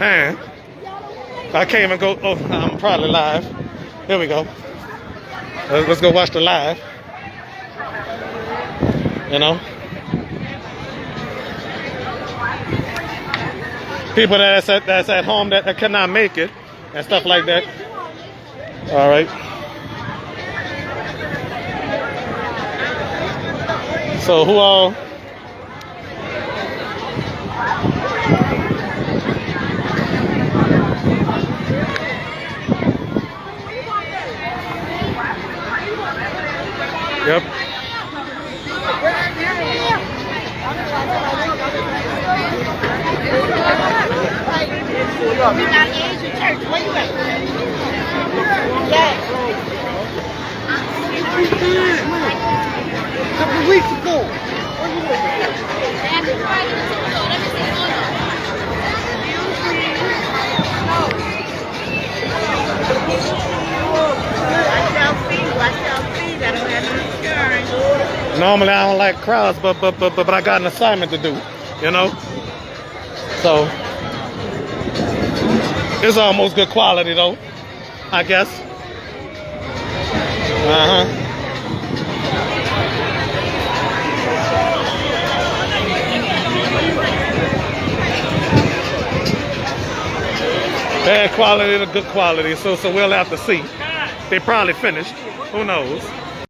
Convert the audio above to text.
Man, I can't even go. Oh, I'm probably live. Here we go. Let's go watch the live. You know, people that's at home that cannot make it and stuff like that. All right. So who all? Yep. A couple of weeks ago. Normally I don't like crowds, but I got an assignment to do, you know. So it's almost good quality though, I guess. Bad quality to good quality, so we'll have to see. They probably finished. Who knows?